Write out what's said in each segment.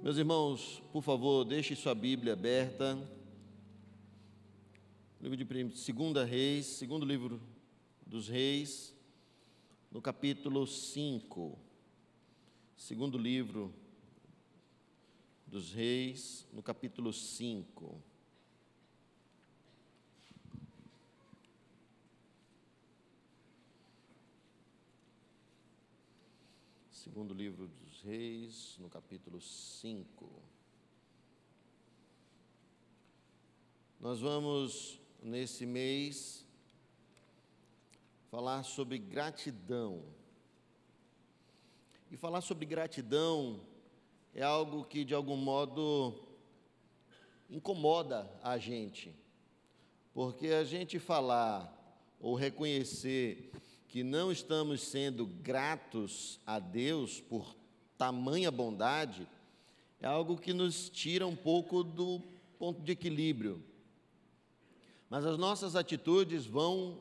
Meus irmãos, por favor, deixe sua Bíblia aberta. Livro de 2 Reis, segundo livro dos Reis, no capítulo 5. Segundo livro dos Reis, no capítulo 5. Segundo livro dos Reis, no capítulo 5. Nós vamos, nesse mês, falar sobre gratidão. E falar sobre gratidão é algo que, de algum modo, incomoda a gente. Porque a gente falar ou reconhecer que não estamos sendo gratos a Deus por tamanha bondade, é algo que nos tira um pouco do ponto de equilíbrio. Mas as nossas atitudes vão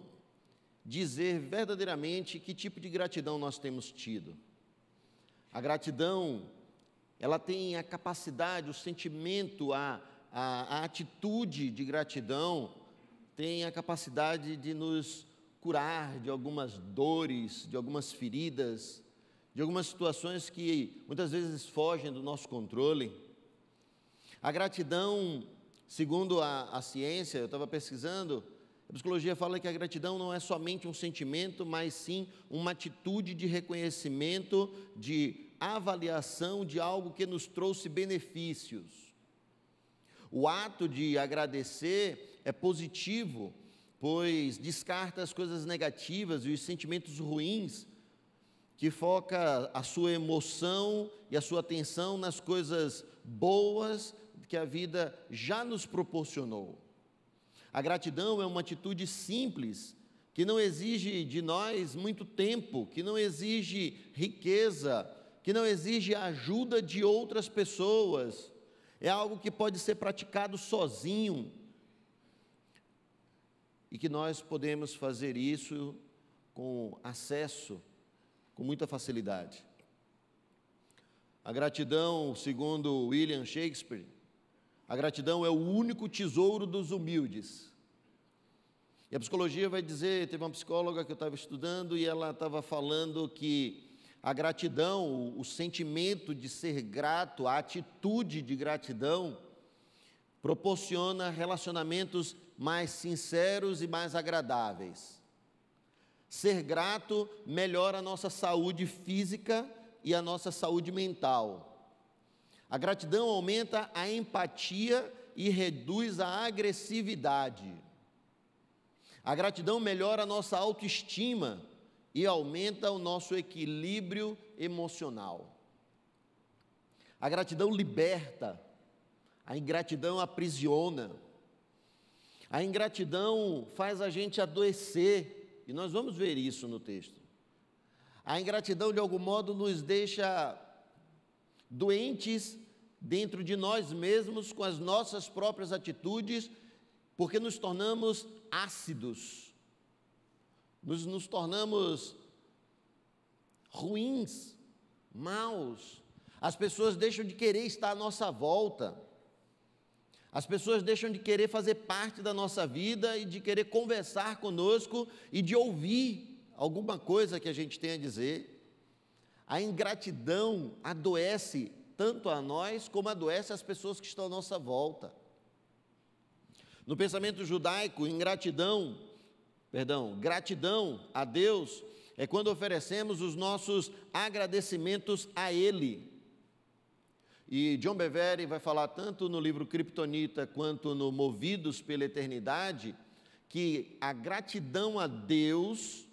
dizer verdadeiramente que tipo de gratidão nós temos tido. A gratidão, ela tem a capacidade, o sentimento, a atitude de gratidão tem a capacidade de nos curar de algumas dores, de algumas feridas, de algumas situações que muitas vezes fogem do nosso controle. A gratidão, segundo a ciência, eu estava pesquisando, a psicologia fala que a gratidão não é somente um sentimento, mas sim uma atitude de reconhecimento, de avaliação de algo que nos trouxe benefícios. O ato de agradecer é positivo, pois descarta as coisas negativas e os sentimentos ruins, que foca a sua emoção e a sua atenção nas coisas boas que a vida já nos proporcionou. A gratidão é uma atitude simples, que não exige de nós muito tempo, que não exige riqueza, que não exige a ajuda de outras pessoas. É algo que pode ser praticado sozinho, e que nós podemos fazer isso com acesso, com muita facilidade. A gratidão, segundo William Shakespeare, a gratidão é o único tesouro dos humildes. E a psicologia vai dizer, teve uma psicóloga que eu estava estudando e ela estava falando que a gratidão, o sentimento de ser grato, a atitude de gratidão, proporciona relacionamentos mais sinceros e mais agradáveis. Ser grato melhora a nossa saúde física e a nossa saúde mental. A gratidão aumenta a empatia e reduz a agressividade. A gratidão melhora a nossa autoestima e aumenta o nosso equilíbrio emocional. A gratidão liberta. A ingratidão aprisiona. A ingratidão faz a gente adoecer, e nós vamos ver isso no texto. A ingratidão, de algum modo, nos deixa doentes dentro de nós mesmos, com as nossas próprias atitudes, porque nos tornamos ácidos, nos tornamos ruins, maus. As pessoas deixam de querer estar à nossa volta. As pessoas deixam de querer fazer parte da nossa vida e de querer conversar conosco e de ouvir alguma coisa que a gente tem a dizer. A ingratidão adoece tanto a nós como adoece as pessoas que estão à nossa volta. No pensamento judaico, gratidão a Deus é quando oferecemos os nossos agradecimentos a Ele. E John Bevere vai falar tanto no livro Kryptonita quanto no Movidos pela Eternidade, que a gratidão a Deus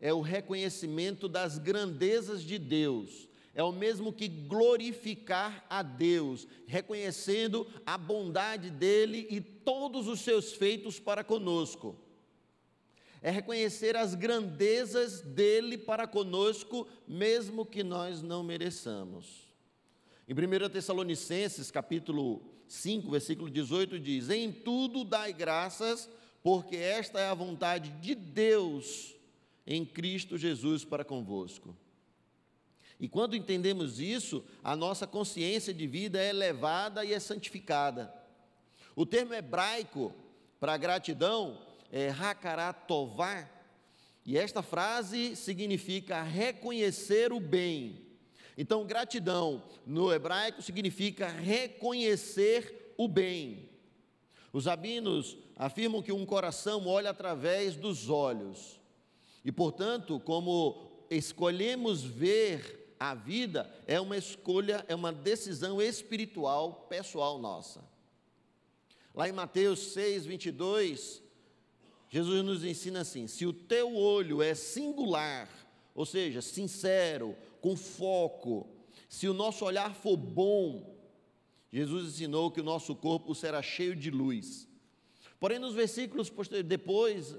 é o reconhecimento das grandezas de Deus, é o mesmo que glorificar a Deus, reconhecendo a bondade dEle e todos os seus feitos para conosco. É reconhecer as grandezas dEle para conosco, mesmo que nós não mereçamos. Em 1 Tessalonicenses, capítulo 5, versículo 18, diz: em tudo dai graças, porque esta é a vontade de Deus em Cristo Jesus para convosco. E quando entendemos isso, a nossa consciência de vida é elevada e é santificada. O termo hebraico para gratidão é hakarat tová, e esta frase significa reconhecer o bem. Então, gratidão no hebraico significa reconhecer o bem. Os rabinos afirmam que um coração olha através dos olhos. E, portanto, como escolhemos ver a vida, é uma escolha, é uma decisão espiritual, pessoal nossa. Lá em Mateus 6, 22, Jesus nos ensina assim: se o teu olho é singular, ou seja, sincero, com foco, se o nosso olhar for bom, Jesus ensinou que o nosso corpo será cheio de luz. Porém, nos versículos posteriores,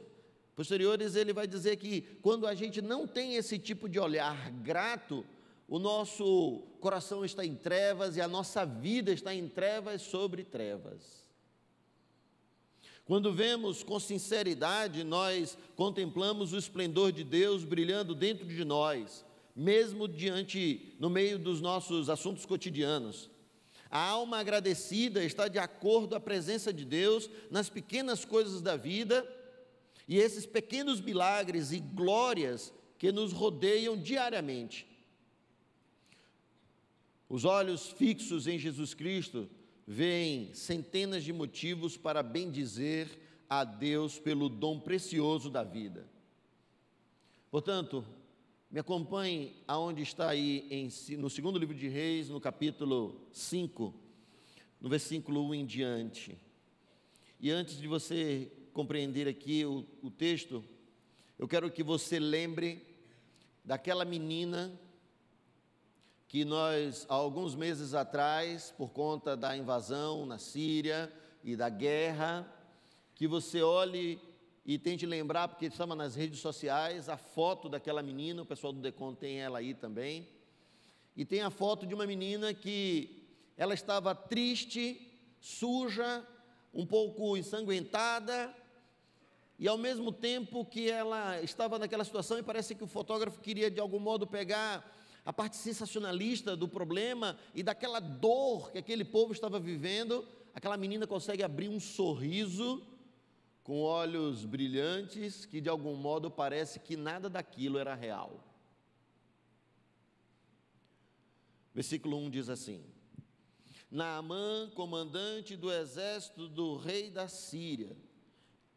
ele vai dizer que quando a gente não tem esse tipo de olhar grato, o nosso coração está em trevas e a nossa vida está em trevas sobre trevas. Quando vemos com sinceridade, nós contemplamos o esplendor de Deus brilhando dentro de nós, mesmo no meio dos nossos assuntos cotidianos. A alma agradecida está de acordo à presença de Deus nas pequenas coisas da vida e esses pequenos milagres e glórias que nos rodeiam diariamente. Os olhos fixos em Jesus Cristo veem centenas de motivos para bendizer a Deus pelo dom precioso da vida. Portanto, me acompanhe aonde está aí no segundo livro de Reis, no capítulo 5, no versículo 1 em diante. E antes de você compreender aqui o texto, eu quero que você lembre daquela menina que nós, há alguns meses atrás, por conta da invasão na Síria e da guerra, que você olhe e tente lembrar, porque estava nas redes sociais, a foto daquela menina, o pessoal do Decon tem ela aí também, e tem a foto de uma menina que ela estava triste, suja, um pouco ensanguentada, e ao mesmo tempo que ela estava naquela situação, e parece que o fotógrafo queria de algum modo pegar a parte sensacionalista do problema e daquela dor que aquele povo estava vivendo, aquela menina consegue abrir um sorriso com olhos brilhantes, que de algum modo parece que nada daquilo era real. Versículo 1 diz assim: Naamã, comandante do exército do rei da Síria,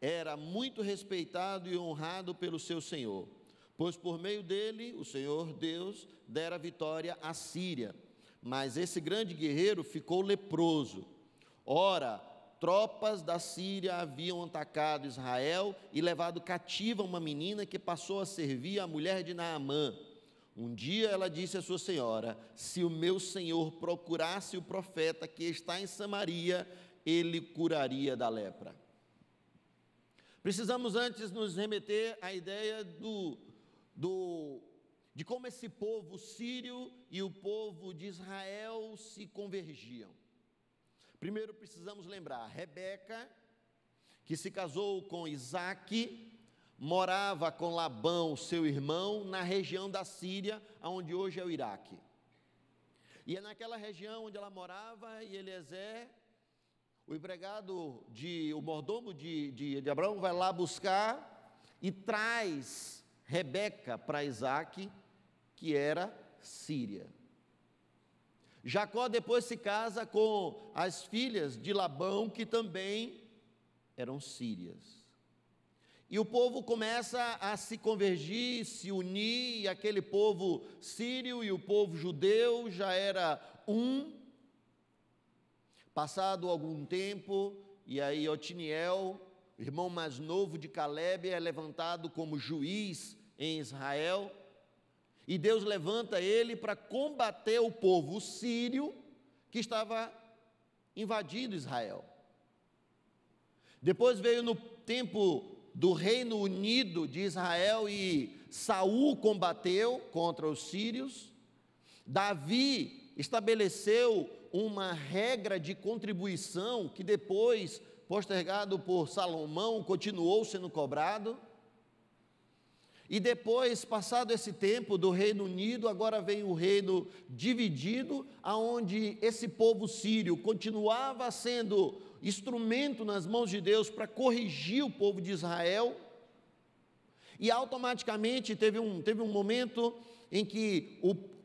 era muito respeitado e honrado pelo seu senhor, pois por meio dele, o Senhor Deus dera vitória à Síria. Mas esse grande guerreiro ficou leproso. Ora, tropas da Síria haviam atacado Israel e levado cativa uma menina que passou a servir a mulher de Naamã. Um dia ela disse à sua senhora: se o meu senhor procurasse o profeta que está em Samaria, ele curaria da lepra. Precisamos antes nos remeter à ideia de como esse povo sírio e o povo de Israel se convergiam. Primeiro precisamos lembrar, Rebeca, que se casou com Isaque, morava com Labão, seu irmão, na região da Síria, onde hoje é o Iraque. E é naquela região onde ela morava, e Eliezer, o mordomo de Abraão, vai lá buscar e traz Rebeca para Isaque, que era síria. Jacó depois se casa com as filhas de Labão, que também eram sírias. E o povo começa a se convergir, se unir, e aquele povo sírio e o povo judeu já era um. Passado algum tempo, e aí Otiniel, irmão mais novo de Calebe, é levantado como juiz em Israel, e Deus levanta ele para combater o povo sírio que estava invadindo Israel. Depois veio no tempo do Reino Unido de Israel e Saul combateu contra os sírios. Davi estabeleceu uma regra de contribuição que depois, postergado por Salomão, continuou sendo cobrado. E depois, passado esse tempo do Reino Unido, agora vem o reino dividido, aonde esse povo sírio continuava sendo instrumento nas mãos de Deus para corrigir o povo de Israel. E automaticamente teve um momento em que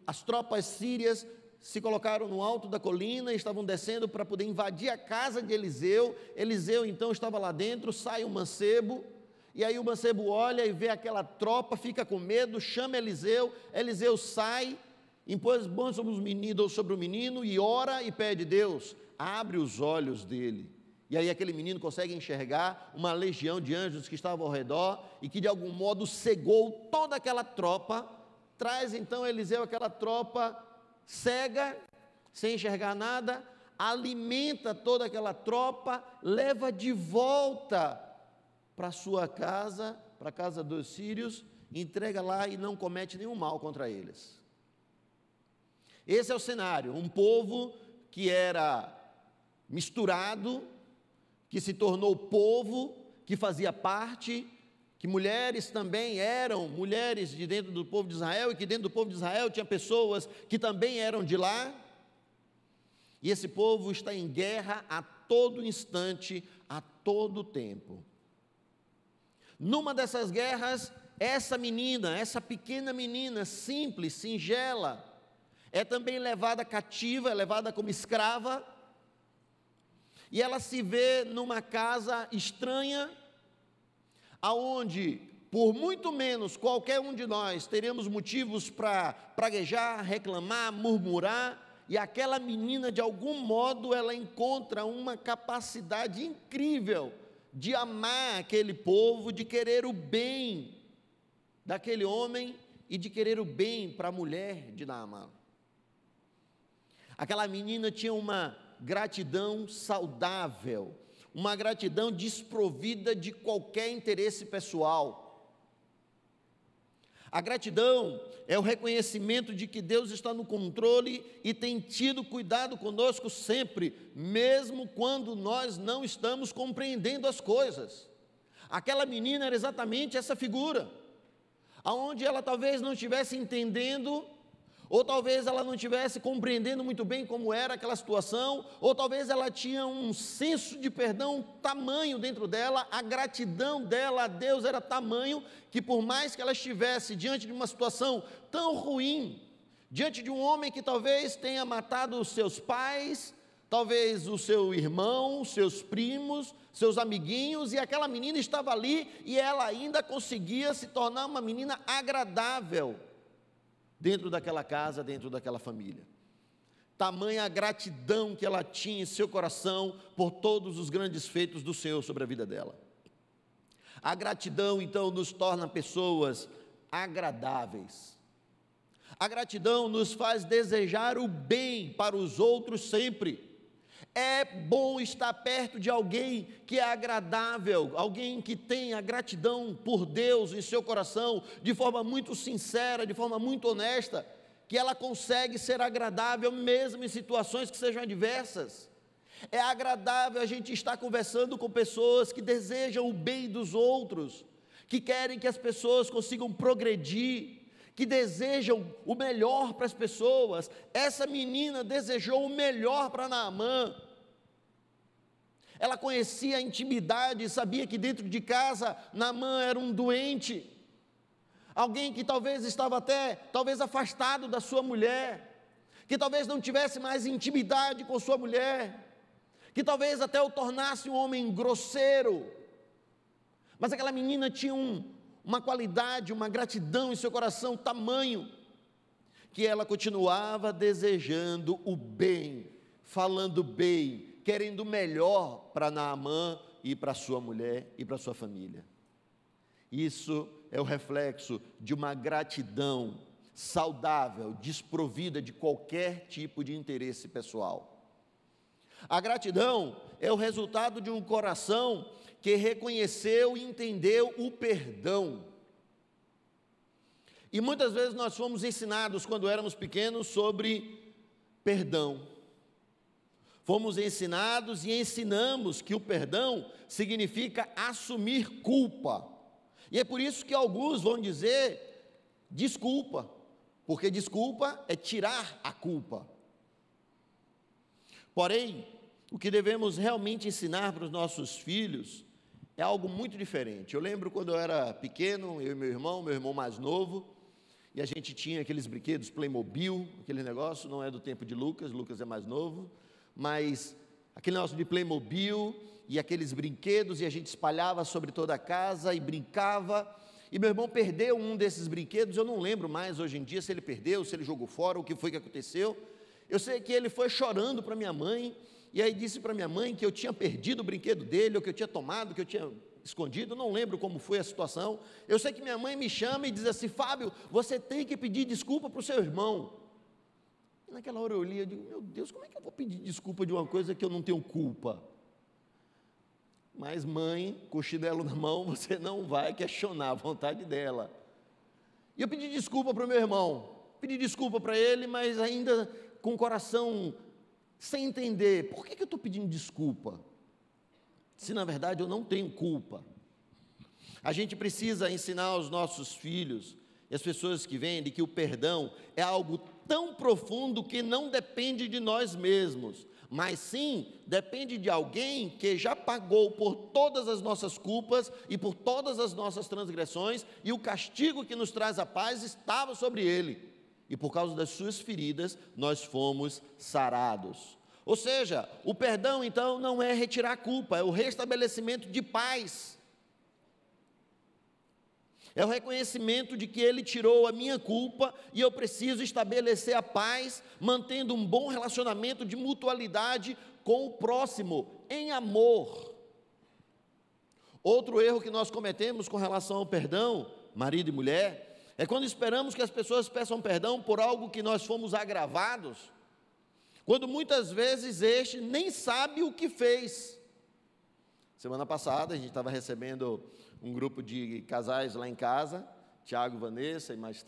as tropas sírias se colocaram no alto da colina e estavam descendo para poder invadir a casa de Eliseu. Eliseu então estava lá dentro, sai um mancebo, e aí o mancebo olha e vê aquela tropa, fica com medo, chama Eliseu. Eliseu sai, impõe as mãos sobre o menino e ora e pede: Deus, abre os olhos dele. E aí aquele menino consegue enxergar uma legião de anjos que estavam ao redor e que de algum modo cegou toda aquela tropa. Traz então Eliseu aquela tropa cega, sem enxergar nada, alimenta toda aquela tropa, leva de volta para sua casa, para a casa dos sírios, entrega lá e não comete nenhum mal contra eles. Esse é o cenário, um povo que era misturado, que se tornou povo, que fazia parte, que mulheres também eram mulheres de dentro do povo de Israel, e que dentro do povo de Israel tinha pessoas que também eram de lá, e esse povo está em guerra a todo instante, a todo tempo. Numa dessas guerras, essa menina, essa pequena menina, simples, singela, é também levada cativa, é levada como escrava, e ela se vê numa casa estranha, aonde, por muito menos, qualquer um de nós teríamos motivos para praguejar, reclamar, murmurar, e aquela menina, de algum modo, ela encontra uma capacidade incrível de amar aquele povo, de querer o bem daquele homem e de querer o bem para a mulher de Naamã. Aquela menina tinha uma gratidão saudável, uma gratidão desprovida de qualquer interesse pessoal. A gratidão é o reconhecimento de que Deus está no controle e tem tido cuidado conosco sempre, mesmo quando nós não estamos compreendendo as coisas. Aquela menina era exatamente essa figura, aonde ela talvez não estivesse entendendo, ou talvez ela não estivesse compreendendo muito bem como era aquela situação, ou talvez ela tinha um senso de perdão tamanho dentro dela, a gratidão dela a Deus era tamanho, que por mais que ela estivesse diante de uma situação tão ruim, diante de um homem que talvez tenha matado os seus pais, talvez o seu irmão, seus primos, seus amiguinhos, e aquela menina estava ali, e ela ainda conseguia se tornar uma menina agradável, dentro daquela casa, dentro daquela família. Tamanha a gratidão que ela tinha em seu coração por todos os grandes feitos do Senhor sobre a vida dela. A gratidão, então, nos torna pessoas agradáveis. A gratidão nos faz desejar o bem para os outros sempre. É bom estar perto de alguém que é agradável, alguém que tem a gratidão por Deus em seu coração, de forma muito sincera, de forma muito honesta, que ela consegue ser agradável mesmo em situações que sejam adversas. É agradável a gente estar conversando com pessoas que desejam o bem dos outros, que querem que as pessoas consigam progredir, que desejam o melhor para as pessoas. Essa menina desejou o melhor para Naamã. Ela conhecia a intimidade, sabia que dentro de casa Naamã era um doente, alguém que talvez estava talvez afastado da sua mulher, que talvez não tivesse mais intimidade com sua mulher, que talvez até o tornasse um homem grosseiro, mas aquela menina tinha uma qualidade, uma gratidão em seu coração tamanho, que ela continuava desejando o bem, falando bem, querendo o melhor para Naamã e para sua mulher e para sua família. Isso é o reflexo de uma gratidão saudável, desprovida de qualquer tipo de interesse pessoal. A gratidão é o resultado de um coração que reconheceu e entendeu o perdão. E muitas vezes nós fomos ensinados, quando éramos pequenos, sobre perdão. Fomos ensinados e ensinamos que o perdão significa assumir culpa. E é por isso que alguns vão dizer desculpa, porque desculpa é tirar a culpa. Porém, o que devemos realmente ensinar para os nossos filhos é algo muito diferente. Eu lembro quando eu era pequeno, eu e meu irmão mais novo, e a gente tinha aqueles brinquedos Playmobil, aquele negócio, não é do tempo de Lucas, Lucas é mais novo, mas aquele negócio de Playmobil e aqueles brinquedos, e a gente espalhava sobre toda a casa e brincava, e meu irmão perdeu um desses brinquedos, eu não lembro mais hoje em dia se ele perdeu, se ele jogou fora, o que foi que aconteceu. Eu sei que ele foi chorando para minha mãe, e aí disse para minha mãe que eu tinha perdido o brinquedo dele, ou que eu tinha tomado, que eu tinha escondido, não lembro como foi a situação. Eu sei que minha mãe me chama e diz assim: Fábio, você tem que pedir desculpa para o seu irmão. E naquela hora eu olhei e digo: meu Deus, como é que eu vou pedir desculpa de uma coisa que eu não tenho culpa? Mas mãe, com o chinelo na mão, você não vai questionar a vontade dela. E eu pedi desculpa para o meu irmão, pedi desculpa para ele, mas ainda com o coração sem entender, por que eu estou pedindo desculpa? Se na verdade eu não tenho culpa. A gente precisa ensinar aos nossos filhos e as pessoas que vêm de que o perdão é algo tão profundo que não depende de nós mesmos, mas sim depende de alguém que já pagou por todas as nossas culpas e por todas as nossas transgressões, e o castigo que nos traz a paz estava sobre ele, e por causa das suas feridas nós fomos sarados. Ou seja, o perdão então não é retirar a culpa, é o restabelecimento de paz. É o reconhecimento de que Ele tirou a minha culpa e eu preciso estabelecer a paz, mantendo um bom relacionamento de mutualidade com o próximo, em amor. Outro erro que nós cometemos com relação ao perdão, marido e mulher, é quando esperamos que as pessoas peçam perdão por algo que nós fomos agravados, quando muitas vezes este nem sabe o que fez. Semana passada a gente estava recebendo um grupo de casais lá em casa, Tiago, Vanessa e mais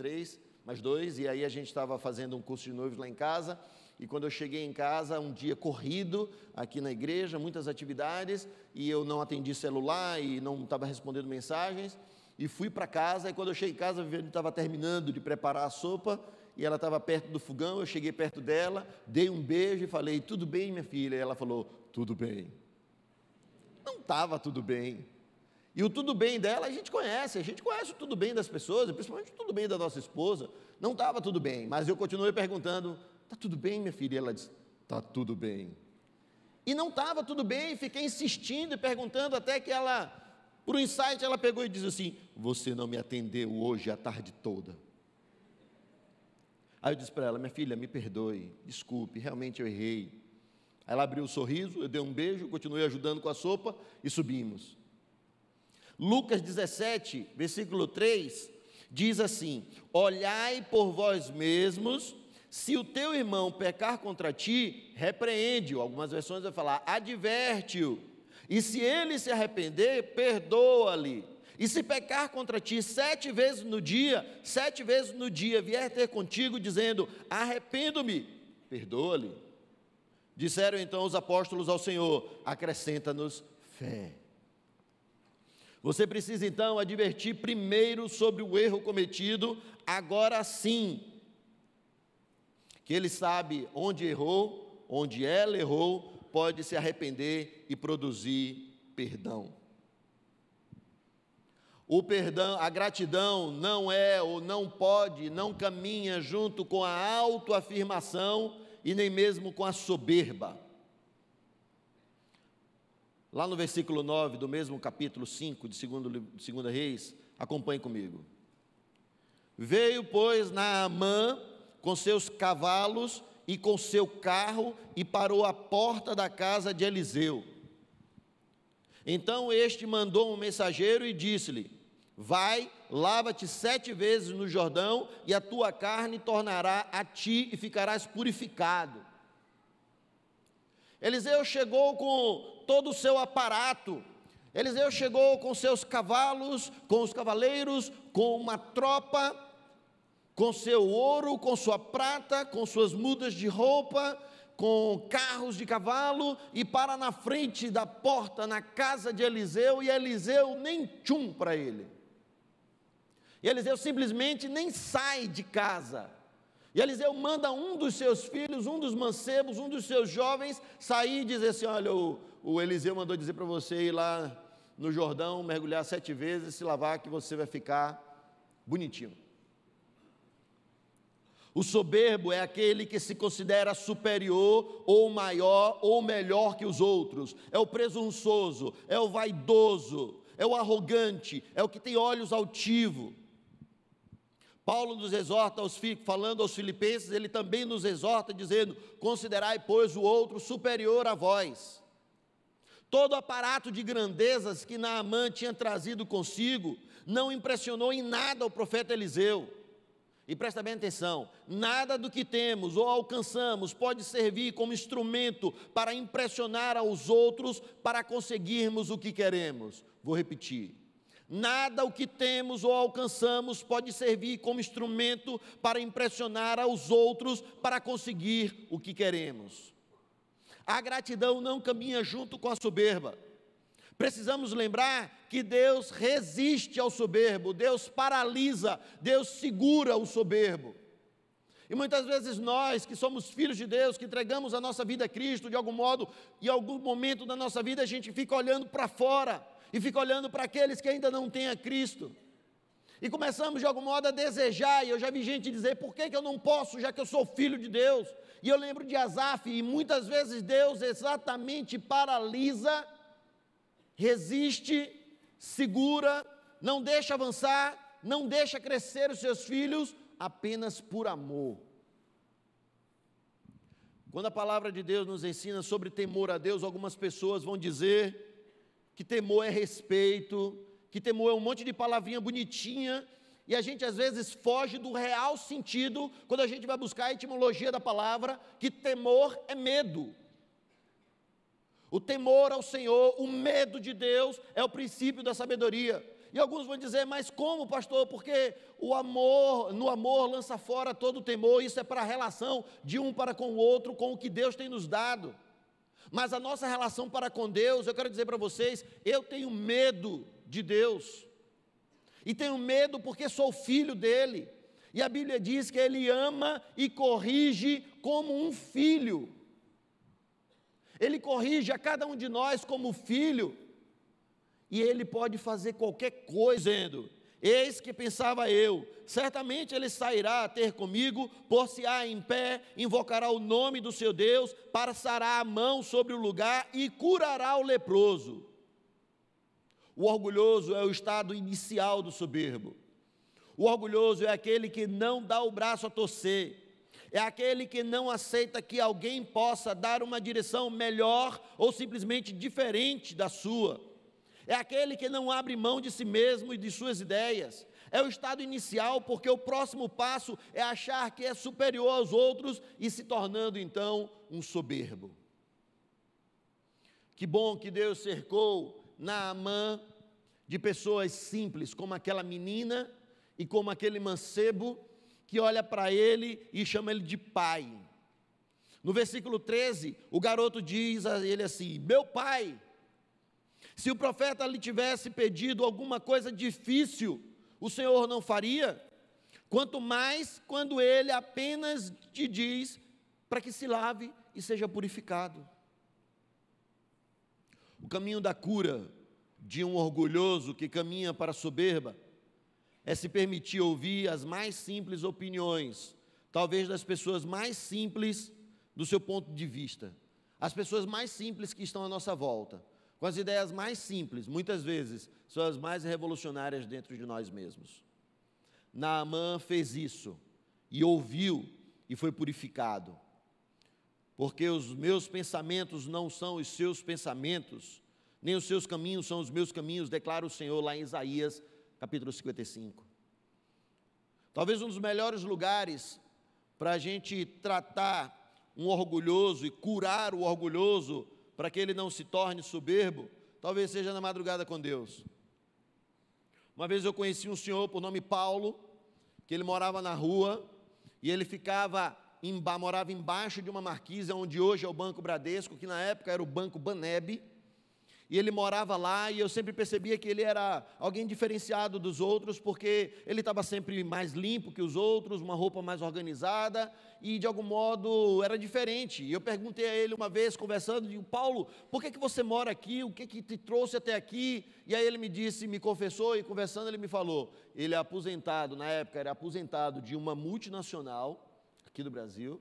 dois, e aí a gente estava fazendo um curso de noivos lá em casa, e quando eu cheguei em casa, um dia corrido, aqui na igreja, muitas atividades, e eu não atendi celular, e não estava respondendo mensagens, e fui para casa, e quando eu cheguei em casa, a Viviane estava terminando de preparar a sopa, e ela estava perto do fogão, eu cheguei perto dela, dei um beijo e falei: tudo bem, minha filha? E ela falou: tudo bem. Não estava tudo bem. E o tudo bem dela a gente conhece o tudo bem das pessoas, principalmente o tudo bem da nossa esposa. Não estava tudo bem, mas eu continuei perguntando: está tudo bem, minha filha? E ela disse: está tudo bem. E não estava tudo bem, fiquei insistindo e perguntando, até que ela, por um insight, ela pegou e disse assim: você não me atendeu hoje a tarde toda. Aí eu disse para ela: minha filha, me perdoe, desculpe, realmente eu errei. Aí ela abriu o sorriso, eu dei um beijo, continuei ajudando com a sopa e subimos. Lucas 17, versículo 3, diz assim: olhai por vós mesmos, se o teu irmão pecar contra ti, repreende-o. Algumas versões vai falar: adverte-o. E se ele se arrepender, perdoa-lhe. E se pecar contra ti 7 vezes no dia vier ter contigo, dizendo: arrependo-me, perdoa-lhe. Disseram então os apóstolos ao Senhor: acrescenta-nos fé. Você precisa então advertir primeiro sobre o erro cometido, agora sim, que ele sabe onde errou, onde ela errou, pode se arrepender e produzir perdão. O perdão, a gratidão não é ou não pode, não caminha junto com a autoafirmação e nem mesmo com a soberba. Lá no versículo 9 do mesmo capítulo 5 de 2 Reis, acompanhe comigo. Veio, pois, Naamã com seus cavalos e com seu carro e parou à porta da casa de Eliseu. Então este mandou um mensageiro e disse-lhe: vai, lava-te 7 vezes no Jordão e a tua carne tornará a ti e ficarás purificado. Eliseu chegou com todo o seu aparato, Eliseu chegou com seus cavalos, com os cavaleiros, com uma tropa, com seu ouro, com sua prata, com suas mudas de roupa, com carros de cavalo, e para na frente da porta, na casa de Eliseu, e Eliseu nem tchum para ele. E Eliseu simplesmente nem sai de casa. E Eliseu manda um dos seus filhos, um dos mancebos, um dos seus jovens, sair e dizer assim: olha, o Eliseu mandou dizer para você ir lá no Jordão, mergulhar 7 vezes, se lavar, que você vai ficar bonitinho. O soberbo é aquele que se considera superior, ou maior, ou melhor que os outros. É o presunçoso, é o vaidoso, é o arrogante, é o que tem olhos altivos. Paulo nos exorta, falando aos filipenses, ele também nos exorta dizendo: considerai, pois, o outro superior a vós. Todo o aparato de grandezas que Naamã tinha trazido consigo não impressionou em nada o profeta Eliseu. E presta bem atenção: nada do que temos ou alcançamos pode servir como instrumento para impressionar aos outros para conseguirmos o que queremos. Vou repetir: nada o que temos ou alcançamos pode servir como instrumento para impressionar aos outros para conseguir o que queremos. A gratidão não caminha junto com a soberba. Precisamos lembrar que Deus resiste ao soberbo, Deus paralisa, Deus segura o soberbo. E muitas vezes nós, que somos filhos de Deus, que entregamos a nossa vida a Cristo, de algum modo, em algum momento da nossa vida, a gente fica olhando para fora, e fica olhando para aqueles que ainda não têm a Cristo. E começamos de algum modo a desejar, e eu já vi gente dizer: por que eu não posso, já que eu sou filho de Deus? E eu lembro de Asaf, e muitas vezes Deus exatamente paralisa, resiste, segura, não deixa avançar, não deixa crescer os seus filhos, apenas por amor. Quando a palavra de Deus nos ensina sobre temor a Deus, algumas pessoas vão dizer que temor é respeito, que temor é um monte de palavrinha bonitinha, e a gente às vezes foge do real sentido, quando a gente vai buscar a etimologia da palavra, que temor é medo. O temor ao Senhor, o medo de Deus, é o princípio da sabedoria. E alguns vão dizer: mas como, pastor? Porque o amor, no amor lança fora todo o temor. Isso é para a relação de um para com o outro, com o que Deus tem nos dado. Mas a nossa relação para com Deus, eu quero dizer para vocês, eu tenho medo de Deus. E tenho medo porque sou filho dele. E a Bíblia diz que ele ama e corrige como um filho. Ele corrige a cada um de nós como filho, e ele pode fazer qualquer coisa, dizendo: eis que pensava eu, certamente ele sairá a ter comigo, pôr-se-á em pé, invocará o nome do seu Deus, passará a mão sobre o lugar e curará o leproso. O orgulhoso é o estado inicial do soberbo. O orgulhoso é aquele que não dá o braço a torcer. É aquele que não aceita que alguém possa dar uma direção melhor ou simplesmente diferente da sua. É aquele que não abre mão de si mesmo e de suas ideias. É o estado inicial, porque o próximo passo é achar que é superior aos outros e se tornando então um soberbo. Que bom que Deus cercou Naamã de pessoas simples, como aquela menina e como aquele mancebo, que olha para ele e chama ele de pai. No versículo 13, o garoto diz a ele assim: meu pai. Se o profeta lhe tivesse pedido alguma coisa difícil, o Senhor não faria? Quanto mais quando ele apenas te diz para que se lave e seja purificado. O caminho da cura de um orgulhoso que caminha para a soberba é se permitir ouvir as mais simples opiniões, talvez das pessoas mais simples do seu ponto de vista, as pessoas mais simples que estão à nossa volta, com as ideias mais simples, muitas vezes são as mais revolucionárias dentro de nós mesmos. Naamã fez isso, e ouviu, e foi purificado, porque os meus pensamentos não são os seus pensamentos, nem os seus caminhos são os meus caminhos, declara o Senhor lá em Isaías, capítulo 55. Talvez um dos melhores lugares para a gente tratar um orgulhoso e curar o orgulhoso para que ele não se torne soberbo, talvez seja na madrugada com Deus. Uma vez eu conheci um senhor por nome Paulo, que ele morava na rua, e ele morava embaixo de uma marquise, onde hoje é o Banco Bradesco, que na época era o Banco Baneb, E ele morava lá, e eu sempre percebia que ele era alguém diferenciado dos outros, porque ele estava sempre mais limpo que os outros, uma roupa mais organizada, e de algum modo era diferente. E eu perguntei a ele uma vez, conversando, digo: Paulo, por que você mora aqui? O que te trouxe até aqui? E aí ele me disse, me confessou, e conversando ele me falou, ele é aposentado, na época era aposentado de uma multinacional, aqui do Brasil.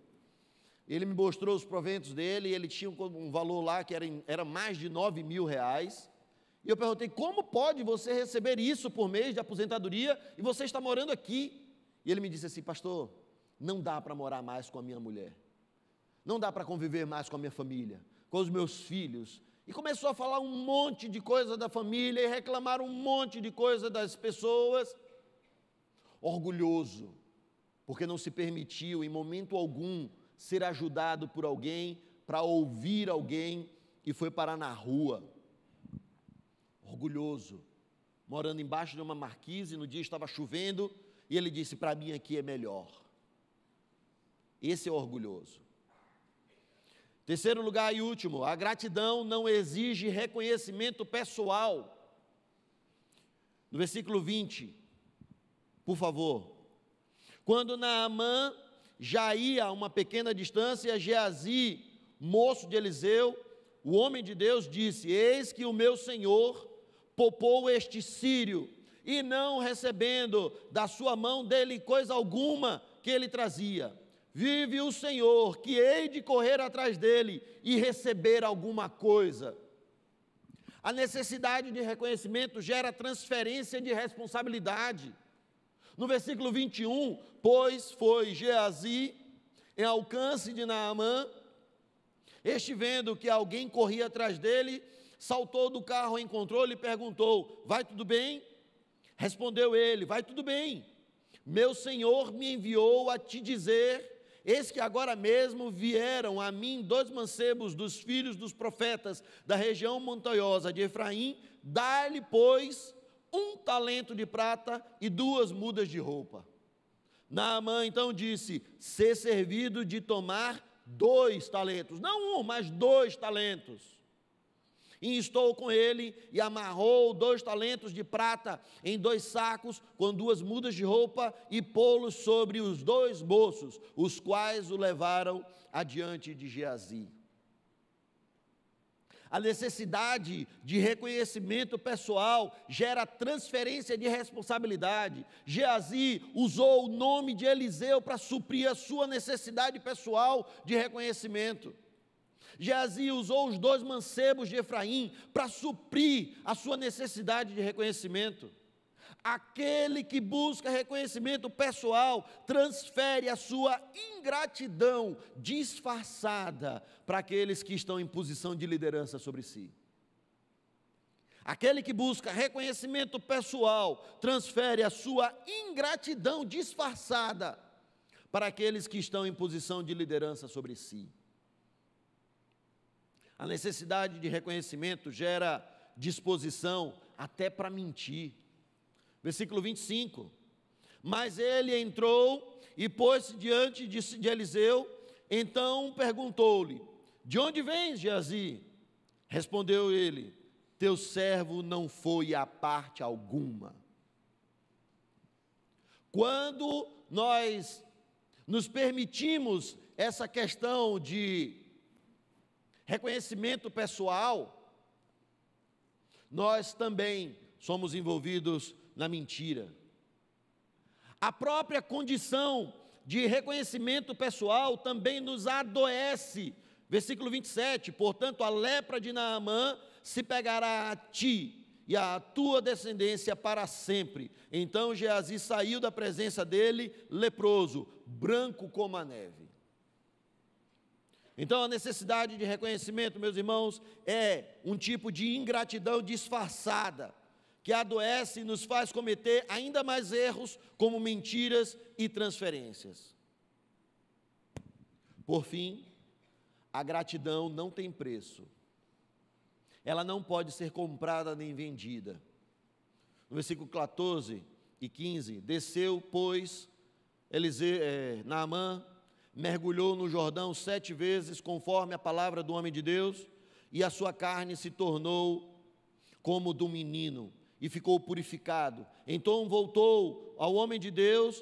Ele me mostrou os proventos dele, e ele tinha um valor lá que era mais de R$9.000, e eu perguntei: como pode você receber isso por mês de aposentadoria, e você está morando aqui? E ele me disse assim: pastor, não dá para morar mais com a minha mulher, não dá para conviver mais com a minha família, com os meus filhos, e começou a falar um monte de coisa da família, e reclamar um monte de coisa das pessoas, orgulhoso, porque não se permitiu em momento algum ser ajudado por alguém, para ouvir alguém, e foi parar na rua, orgulhoso, morando embaixo de uma marquise, no dia estava chovendo, e ele disse: para mim aqui é melhor. Esse é orgulhoso. Terceiro lugar e último, a gratidão não exige reconhecimento pessoal. No versículo 20, por favor. Quando Naamã já ia a uma pequena distância, Geazi, moço de Eliseu, o homem de Deus, disse: eis que o meu senhor poupou este sírio, e não recebendo da sua mão dele coisa alguma que ele trazia. Vive o Senhor, que hei de correr atrás dele e receber alguma coisa. A necessidade de reconhecimento gera transferência de responsabilidade. No versículo 21, pois foi Geazi em alcance de Naamã, este vendo que alguém corria atrás dele, saltou do carro, encontrou-lhe e perguntou: vai tudo bem? Respondeu ele: vai tudo bem, meu senhor me enviou a te dizer, eis que agora mesmo vieram a mim 2 mancebos dos filhos dos profetas da região montanhosa de Efraim, dá-lhe, pois, 1 talento de prata e 2 mudas de roupa. Naamã então disse: ser servido de tomar 2 talentos, não 1, mas 2 talentos. E instou com ele e amarrou 2 talentos de prata em 2 sacos com 2 mudas de roupa e pô-los sobre os 2 moços, os quais o levaram adiante de Geazi. A necessidade de reconhecimento pessoal gera transferência de responsabilidade. Geazi usou o nome de Eliseu para suprir a sua necessidade pessoal de reconhecimento. Geazi usou os 2 mancebos de Efraim para suprir a sua necessidade de reconhecimento. Aquele que busca reconhecimento pessoal transfere a sua ingratidão disfarçada para aqueles que estão em posição de liderança sobre si. Aquele que busca reconhecimento pessoal transfere a sua ingratidão disfarçada para aqueles que estão em posição de liderança sobre si. A necessidade de reconhecimento gera disposição até para mentir. Versículo 25, mas ele entrou e pôs-se diante de Eliseu, então perguntou-lhe: de onde vens, Geazi? Respondeu ele: teu servo não foi a parte alguma. Quando nós nos permitimos essa questão de reconhecimento pessoal, nós também somos envolvidos na mentira. A própria condição de reconhecimento pessoal também nos adoece. Versículo 27, portanto a lepra de Naamã se pegará a ti e à tua descendência para sempre. Então Geazi saiu da presença dele leproso, branco como a neve. Então a necessidade de reconhecimento, meus irmãos, é um tipo de ingratidão disfarçada, que adoece e nos faz cometer ainda mais erros, como mentiras e transferências. Por fim, a gratidão não tem preço. Ela não pode ser comprada nem vendida. No versículo 14 e 15, desceu, pois, Naamã, mergulhou no Jordão 7 vezes, conforme a palavra do homem de Deus, e a sua carne se tornou como do menino, e ficou purificado. Então voltou ao homem de Deus,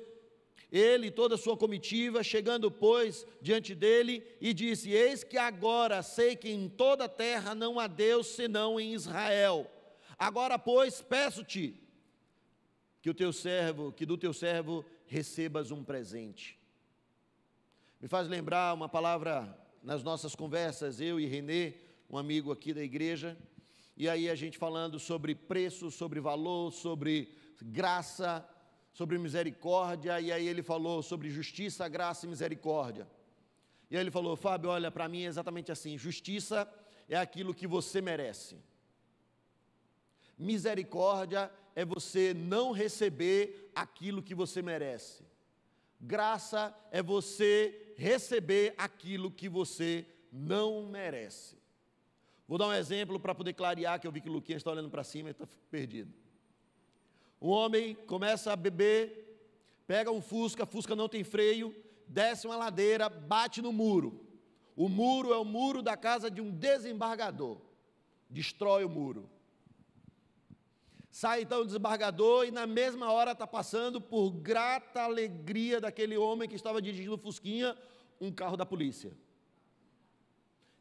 ele e toda a sua comitiva, chegando, pois, diante dele, e disse: eis que agora sei que em toda a terra não há Deus senão em Israel. Agora, pois, peço-te que do teu servo recebas um presente. Me faz lembrar uma palavra nas nossas conversas, eu e Renê, um amigo aqui da igreja, e aí a gente falando sobre preço, sobre valor, sobre graça, sobre misericórdia, e aí ele falou sobre justiça, graça e misericórdia. E aí ele falou: Fábio, olha, para mim é exatamente assim, justiça é aquilo que você merece. Misericórdia é você não receber aquilo que você merece. Graça é você receber aquilo que você não merece. Vou dar um exemplo para poder clarear, que eu vi que o Luquinha está olhando para cima e está perdido. Um homem começa a beber, pega um Fusca não tem freio, desce uma ladeira, bate no muro. O muro é o muro da casa de um desembargador. Destrói o muro. Sai então o desembargador e na mesma hora está passando, por grata alegria daquele homem que estava dirigindo o Fusquinha, um carro da polícia.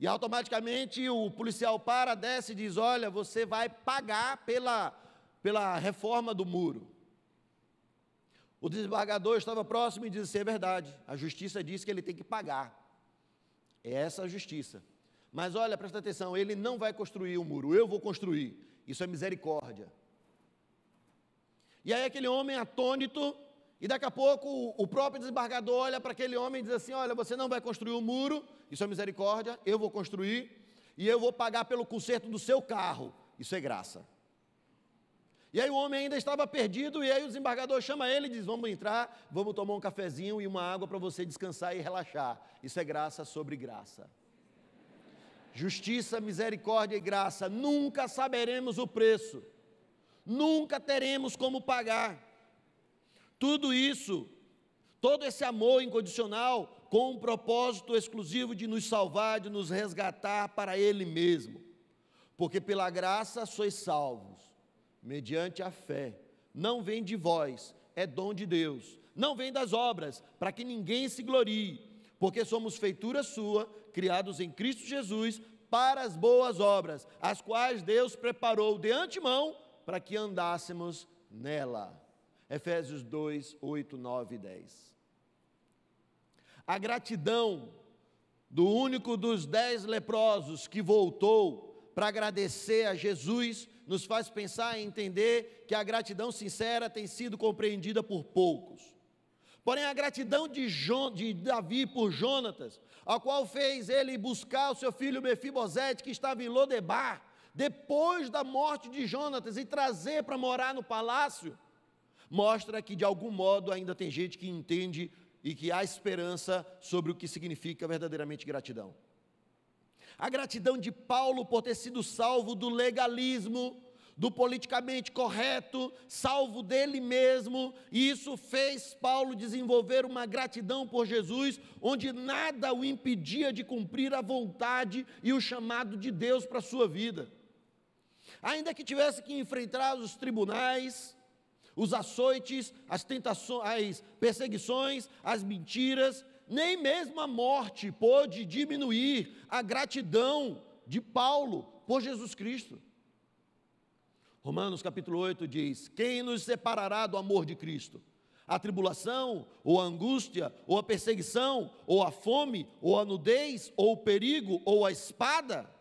E automaticamente o policial para, desce e diz: olha, você vai pagar pela reforma do muro. O desembargador estava próximo e disse: é verdade, a justiça diz que ele tem que pagar. É essa a justiça. Mas olha, presta atenção, ele não vai construir o muro, eu vou construir. Isso é misericórdia. E aí aquele homem atônito, e daqui a pouco o próprio desembargador olha para aquele homem e diz assim: olha, você não vai construir o muro, isso é misericórdia, eu vou construir, e eu vou pagar pelo conserto do seu carro, isso é graça. E aí o homem ainda estava perdido, e aí o desembargador chama ele e diz: vamos entrar, vamos tomar um cafezinho e uma água para você descansar e relaxar. Isso é graça sobre graça. Justiça, misericórdia e graça, nunca saberemos o preço. Nunca teremos como pagar. Tudo isso, todo esse amor incondicional, com um propósito exclusivo de nos salvar, de nos resgatar para Ele mesmo. Porque pela graça sois salvos, mediante a fé. Não vem de vós, é dom de Deus. Não vem das obras, para que ninguém se glorie. Porque somos feitura sua, criados em Cristo Jesus, para as boas obras, as quais Deus preparou de antemão, para que andássemos nela. Efésios 2, 8, 9 e 10. A gratidão do único dos 10 leprosos que voltou para agradecer a Jesus, nos faz pensar e entender que a gratidão sincera tem sido compreendida por poucos. Porém, a gratidão de Davi por Jonatas, a qual fez ele buscar o seu filho Mefibosete, que estava em Lodebar, depois da morte de Jonatas, e trazer para morar no palácio, mostra que de algum modo ainda tem gente que entende e que há esperança sobre o que significa verdadeiramente gratidão. A gratidão de Paulo por ter sido salvo do legalismo, do politicamente correto, salvo dele mesmo, e isso fez Paulo desenvolver uma gratidão por Jesus, onde nada o impedia de cumprir a vontade e o chamado de Deus para a sua vida. Ainda que tivesse que enfrentar os tribunais, os açoites, as tentações, as perseguições, as mentiras, nem mesmo a morte pôde diminuir a gratidão de Paulo por Jesus Cristo. Romanos capítulo 8 diz: quem nos separará do amor de Cristo? A tribulação, ou a angústia, ou a perseguição, ou a fome, ou a nudez, ou o perigo, ou a espada?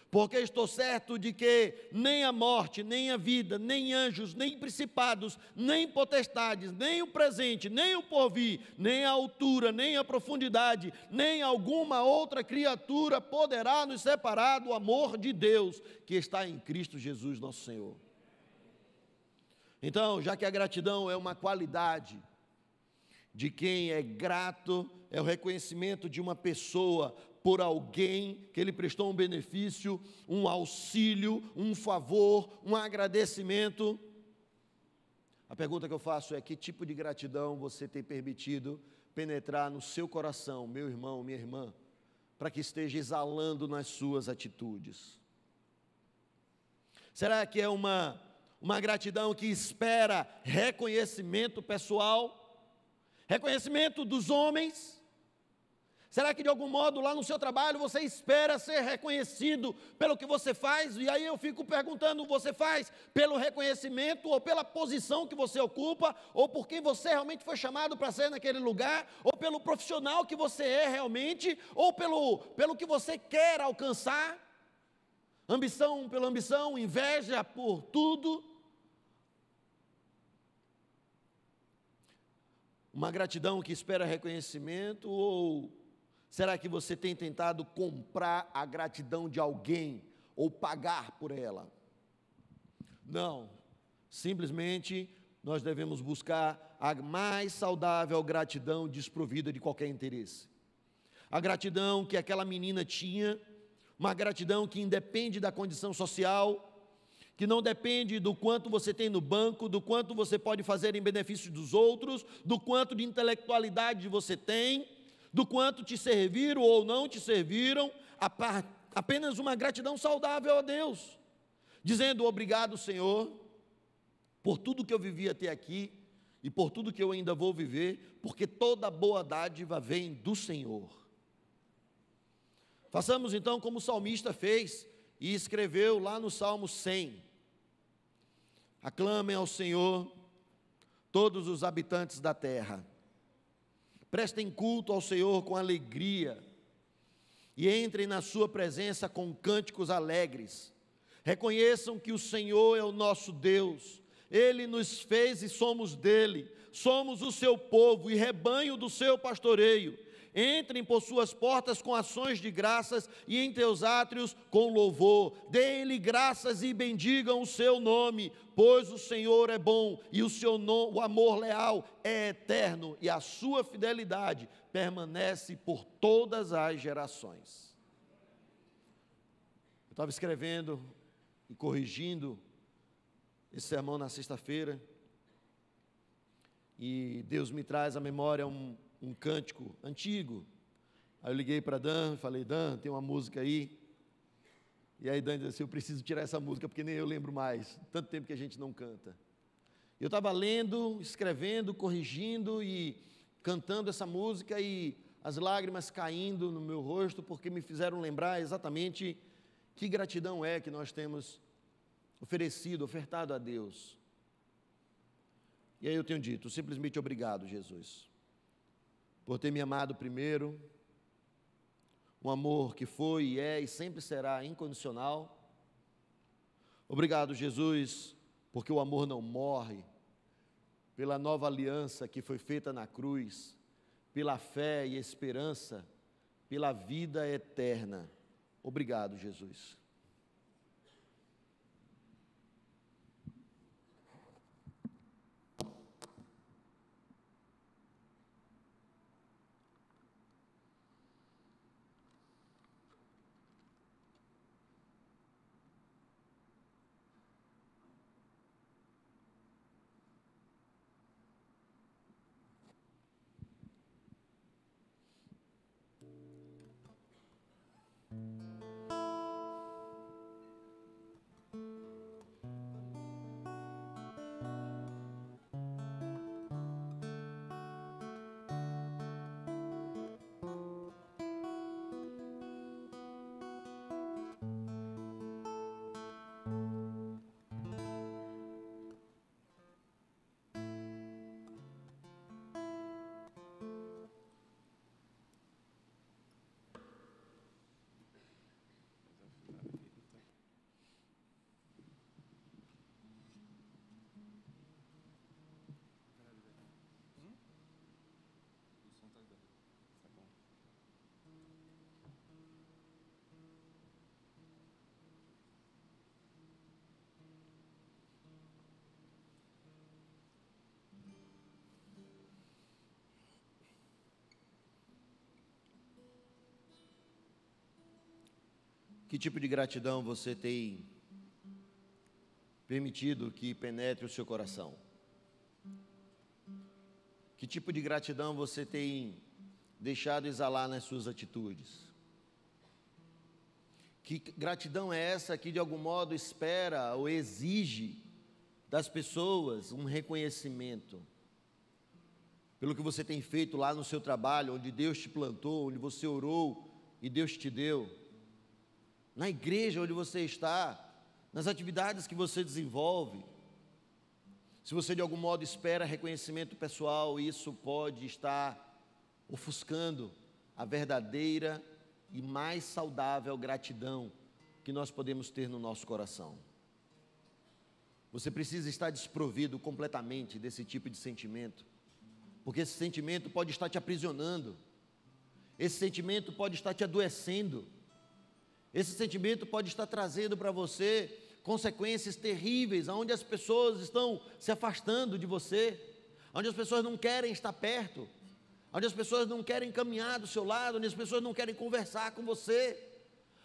Porque estou certo de que nem a morte, nem a vida, nem anjos, nem principados, nem potestades, nem o presente, nem o porvir, nem a altura, nem a profundidade, nem alguma outra criatura poderá nos separar do amor de Deus que está em Cristo Jesus nosso Senhor. Então, já que a gratidão é uma qualidade de quem é grato, é o reconhecimento de uma pessoa por alguém que ele prestou um benefício, um auxílio, um favor, um agradecimento. A pergunta que eu faço é: que tipo de gratidão você tem permitido penetrar no seu coração, meu irmão, minha irmã, para que esteja exalando nas suas atitudes? Será que é uma gratidão que espera reconhecimento pessoal? Reconhecimento dos homens? Será que de algum modo lá no seu trabalho você espera ser reconhecido pelo que você faz? E aí eu fico perguntando, você faz pelo reconhecimento ou pela posição que você ocupa, ou por quem você realmente foi chamado para ser naquele lugar, ou pelo profissional que você é realmente, ou pelo que você quer alcançar? Ambição pela ambição, inveja por tudo. Uma gratidão que espera reconhecimento, ou será que você tem tentado comprar a gratidão de alguém ou pagar por ela? Não, simplesmente nós devemos buscar a mais saudável gratidão desprovida de qualquer interesse. A gratidão que aquela menina tinha, uma gratidão que independe da condição social, que não depende do quanto você tem no banco, do quanto você pode fazer em benefício dos outros, do quanto de intelectualidade você tem, do quanto te serviram ou não te serviram, apenas uma gratidão saudável a Deus, dizendo: obrigado, Senhor, por tudo que eu vivi até aqui e por tudo que eu ainda vou viver, porque toda boa dádiva vem do Senhor. Façamos então como o salmista fez e escreveu lá no Salmo 100. Aclamem ao Senhor todos os habitantes da terra. Prestem culto ao Senhor com alegria e entrem na sua presença com cânticos alegres. Reconheçam que o Senhor é o nosso Deus. Ele nos fez e somos dele. Somos o seu povo e rebanho do seu pastoreio. Entrem por suas portas com ações de graças e em teus átrios com louvor. Deem-lhe graças e bendigam o seu nome, pois o Senhor é bom e o amor leal é eterno e a sua fidelidade permanece por todas as gerações. Eu estava escrevendo e corrigindo esse sermão na sexta-feira e Deus me traz à memória um cântico antigo. Aí eu liguei para Dan e falei: Dan, tem uma música aí. E aí Dan disse assim: eu preciso tirar essa música porque nem eu lembro mais, tanto tempo que a gente não canta. Eu estava lendo, escrevendo, corrigindo e cantando essa música e as lágrimas caindo no meu rosto porque me fizeram lembrar exatamente que gratidão é que nós temos ofertado a Deus. E aí eu tenho dito simplesmente: obrigado, Jesus, por ter me amado primeiro, um amor que foi e é e sempre será incondicional. Obrigado, Jesus, porque o amor não morre, pela nova aliança que foi feita na cruz, pela fé e esperança, pela vida eterna. Obrigado, Jesus. Que tipo de gratidão você tem permitido que penetre o seu coração? Que tipo de gratidão você tem deixado exalar nas suas atitudes? Que gratidão é essa que de algum modo espera ou exige das pessoas um reconhecimento pelo que você tem feito lá no seu trabalho, onde Deus te plantou, onde você orou e Deus te deu, na igreja onde você está, nas atividades que você desenvolve. Se você de algum modo espera reconhecimento pessoal, isso pode estar ofuscando a verdadeira e mais saudável gratidão que nós podemos ter no nosso coração. Você precisa estar desprovido completamente desse tipo de sentimento, porque esse sentimento pode estar te aprisionando, esse sentimento pode estar te adoecendo, esse sentimento pode estar trazendo para você consequências terríveis, onde as pessoas estão se afastando de você, onde as pessoas não querem estar perto, onde as pessoas não querem caminhar do seu lado, onde as pessoas não querem conversar com você,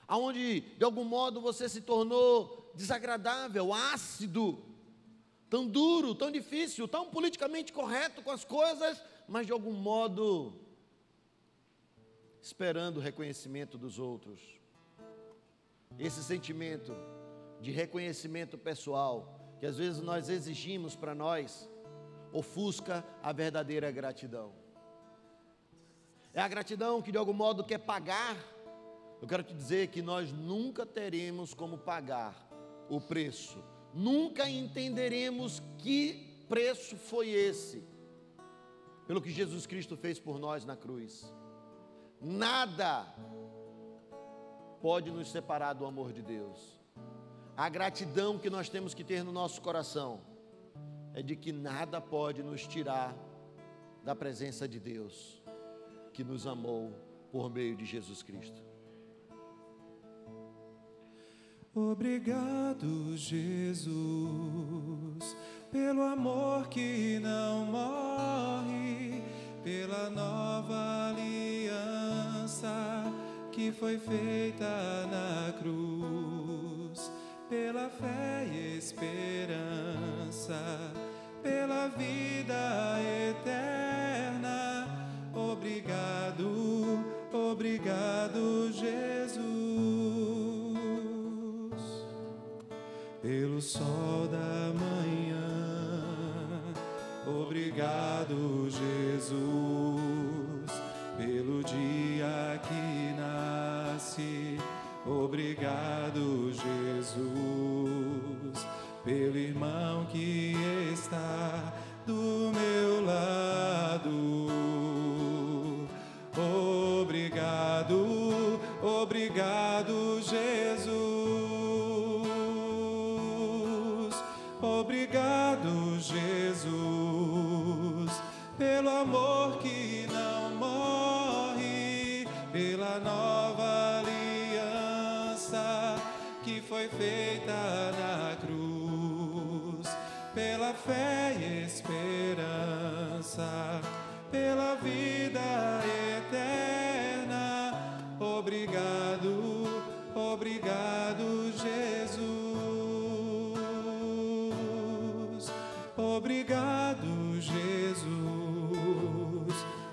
aonde de algum modo você se tornou desagradável, ácido, tão duro, tão difícil, tão politicamente correto com as coisas, mas de algum modo esperando o reconhecimento dos outros. Esse sentimento de reconhecimento pessoal, que às vezes nós exigimos para nós, ofusca a verdadeira gratidão. É a gratidão que de algum modo quer pagar. Eu quero te dizer que nós nunca teremos como pagar o preço, nunca entenderemos que preço foi esse, pelo que Jesus Cristo fez por nós na cruz. Nada pode nos separar do amor de Deus. A gratidão que nós temos que ter no nosso coração é de que nada pode nos tirar da presença de Deus, que nos amou por meio de Jesus Cristo. Obrigado, Jesus, pelo amor que não morre, pela nova aliança que foi feita na cruz, pela fé e esperança, pela vida eterna. Obrigado, obrigado, Jesus, pelo sol da manhã. Obrigado, Jesus, pelo dia que nasce. Obrigado, Jesus, pelo irmão que está do meu lado. Obrigado, obrigado, Jesus. Obrigado, Jesus, pelo amor que não morre, pela nova aliança que foi feita na cruz, pela fé e esperança, pela vida eterna. Obrigado, obrigado, Jesus. Obrigado, Jesus,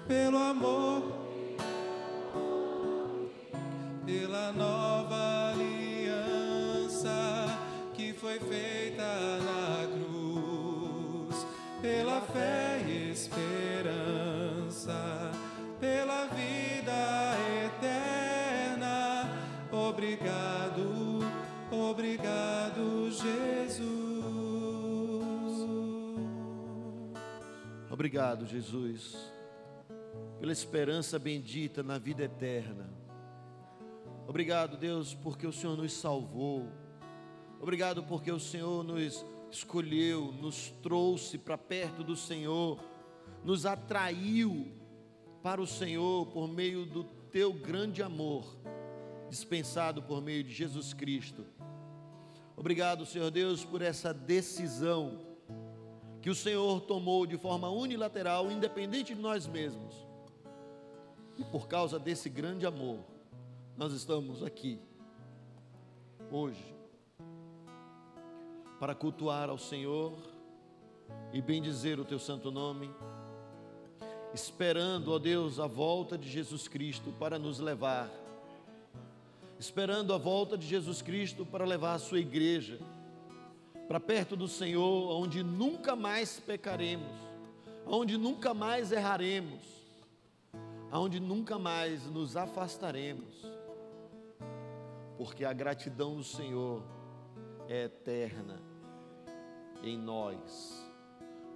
pelo amor, pela nova aliança que foi feita na cruz, pela fé e esperança, pela vida eterna. Obrigado, obrigado, Jesus. Obrigado, Jesus, pela esperança bendita na vida eterna. Obrigado, Deus, porque o Senhor nos salvou. Obrigado porque o Senhor nos escolheu, nos trouxe para perto do Senhor, nos atraiu para o Senhor por meio do teu grande amor, dispensado por meio de Jesus Cristo. Obrigado, Senhor Deus, por essa decisão que o Senhor tomou de forma unilateral, independente de nós mesmos. E por causa desse grande amor, nós estamos aqui hoje para cultuar ao Senhor e bendizer o teu santo nome, esperando, ó Deus, a volta de Jesus Cristo para nos levar esperando a volta de Jesus Cristo para levar a sua igreja para perto do Senhor, onde nunca mais pecaremos, onde nunca mais erraremos, onde nunca mais nos afastaremos, porque a gratidão do Senhor é eterna em nós.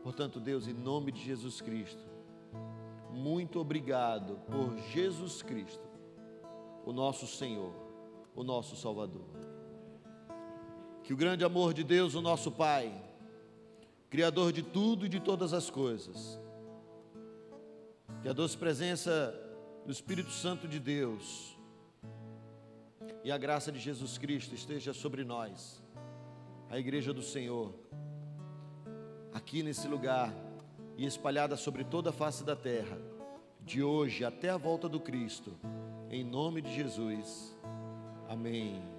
Portanto, Deus, em nome de Jesus Cristo, muito obrigado por Jesus Cristo, o nosso Senhor, o nosso Salvador. Que o grande amor de Deus, o nosso Pai, Criador de tudo e de todas as coisas, que a doce presença do Espírito Santo de Deus e a graça de Jesus Cristo esteja sobre nós, a Igreja do Senhor, aqui nesse lugar e espalhada sobre toda a face da terra, de hoje até a volta do Cristo, em nome de Jesus. Amém.